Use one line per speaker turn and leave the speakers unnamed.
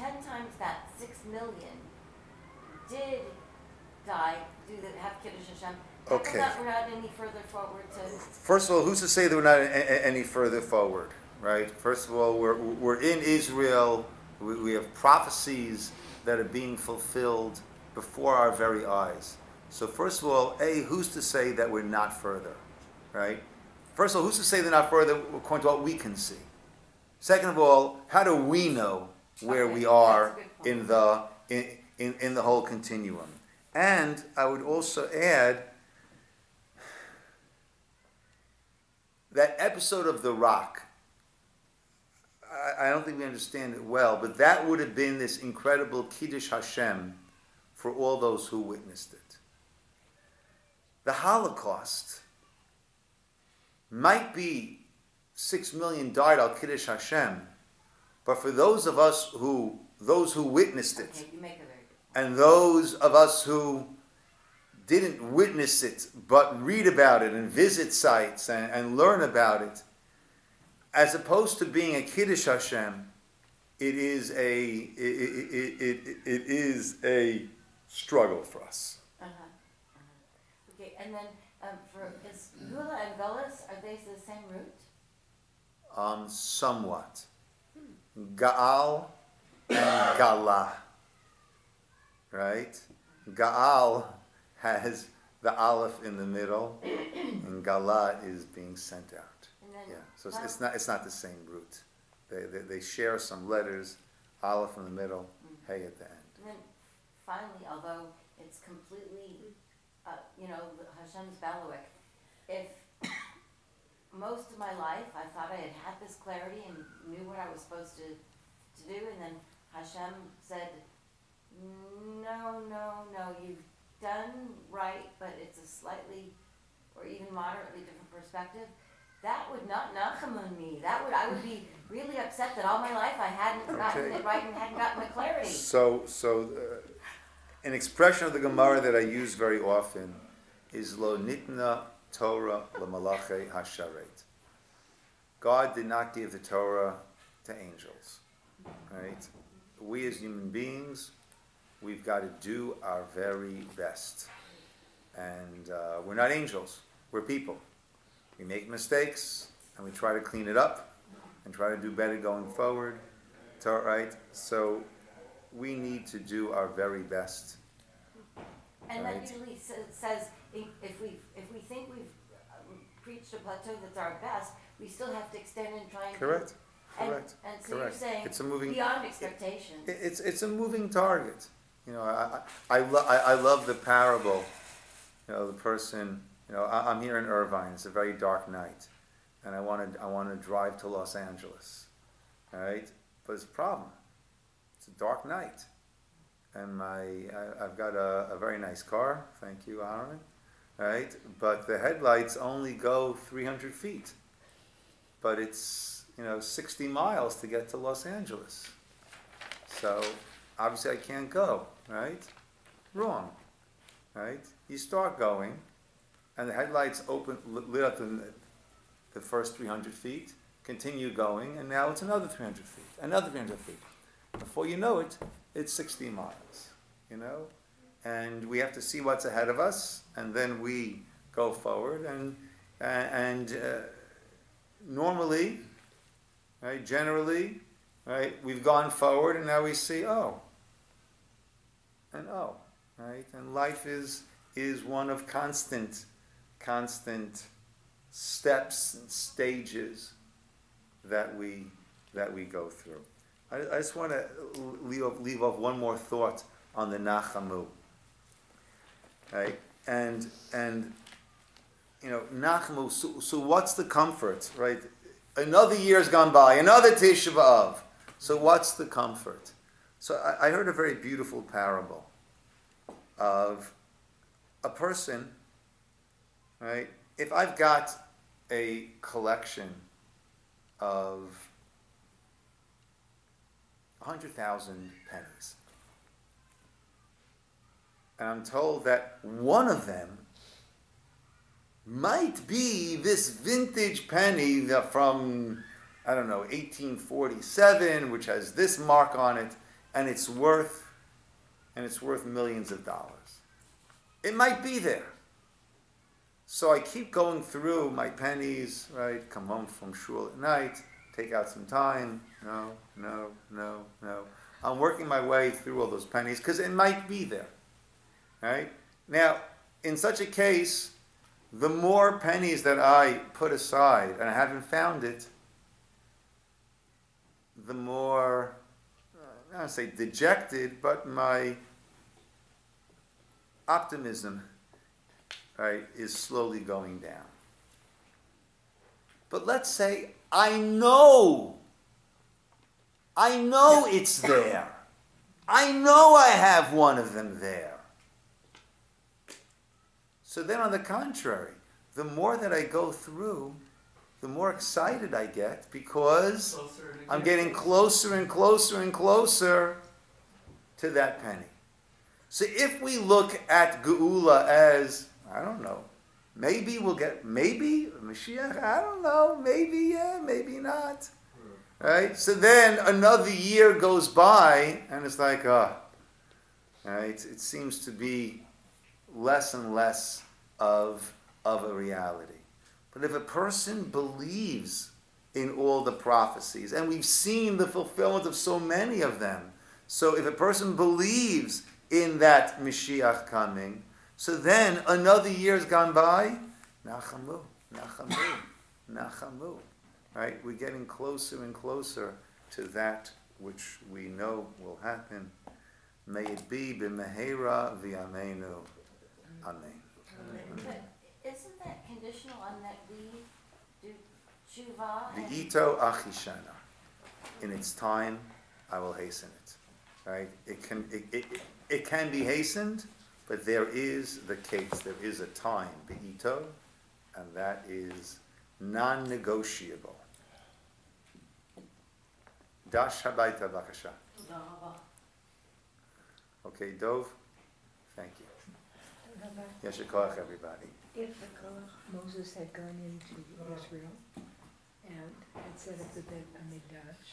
10 times that 6 million did die, have Kiddush Hashem,
Okay.
we're not any further forward to...
First of all, who's to say that we're not any further forward, right? First of all, we're in Israel. We have prophecies that are being fulfilled before our very eyes. So first of all, who's to say that we're not further, right? First of all, who's to say they're not further according to what we can see? Second of all, how do we know where we are in the whole continuum? And I would also add that episode of The Rock. I don't think we understand it well, but that would have been this incredible Kiddush Hashem for all those who witnessed it. The Holocaust might be 6 million died al Kiddush Hashem, but for those of us who witnessed it, and those of us who didn't witness it but read about it and visit sites and learn about it, as opposed to being a Kiddush Hashem, it is a struggle for us.
Okay, and then is Gula and Gullus, are they the same root?
Somewhat. Gaal and Gala. Right? Gaal has the aleph in the middle, and Gala is being sent out. Yeah, so it's not the same root. They share some letters, aleph in the middle, hey at the end.
And then finally, although it's completely, Hashem's Baluik, if most of my life I thought I had this clarity and knew what I was supposed to do, and then Hashem said, no, you've done right, but it's a slightly or even moderately different perspective, that would not nacham on me. I would be really upset that all my life I hadn't gotten it right and hadn't gotten the clarity.
So an expression of the Gemara that I use very often is lo nitna Torah l'malache hasharet. God did not give the Torah to angels, right? We as human beings, we've got to do our very best. And we're not angels, we're people. We make mistakes, and we try to clean it up, and try to do better going forward, right? So we need to do our very best.
And right? That usually says, if we think we've reached a plateau that's our best, we still have to extend and try and...
Correct.
And so you're saying it's beyond expectations.
It's a moving target. I love the parable. The person... I'm here in Irvine. It's a very dark night, and I want to drive to Los Angeles. All right, but it's a problem. It's a dark night, and I've got a very nice car. Thank you, Aaron. All right, but the headlights only go 300 feet, but it's 60 miles to get to Los Angeles. So obviously I can't go. Right? Wrong. Right? You start going. And the headlights lit up the first 300 feet, continue going, and now it's another 300 feet, another 300 feet. Before you know it, it's 60 miles, And we have to see what's ahead of us, and then we go forward. And normally, right, generally, right, we've gone forward, and now we see, right? And life is one of constant steps and stages that we go through. I just want to leave off one more thought on the Nachamu. Right? And Nachamu, so what's the comfort, right? Another year's gone by, another Tisha B'Av. So what's the comfort? So I heard a very beautiful parable of a person, right? If I've got a collection of 100,000 pennies, and I'm told that one of them might be this vintage penny from, 1847, which has this mark on it, and it's worth millions of dollars. It might be there. So I keep going through my pennies, right? Come home from shul at night, take out some time. No. I'm working my way through all those pennies because it might be there, right? Now, in such a case, the more pennies that I put aside and I haven't found it, the more, I don't say dejected, but my optimism, right, is slowly going down. But let's say I know it's there. I know I have one of them there. So then on the contrary, the more that I go through, the more excited I get because I'm getting closer and closer and closer to that penny. So if we look at Geula as, I don't know, maybe Mashiach, I don't know, maybe yeah, maybe not. Right? So then another year goes by and it's like, right? It seems to be less and less of a reality. But if a person believes in all the prophecies, and we've seen the fulfillment of so many of them, so if a person believes in that Mashiach coming, so then another year's gone by, Nachamu, Nachamu, Nachamu. Right? We're getting closer and closer to that which we know will happen. May it be b'mehera v'yameinu. Amen.
But isn't that conditional on that we do tshuva?
V'ito achishana. In its time, I will hasten it. Right? It can be hastened, but there is the case. There is a time, v'ito, and that is non-negotiable. Dash habayta bakasha. Okay, Dov, thank you. Yasher koach, everybody.
If Moses had gone into Israel and had set up the Beth Hamikdash,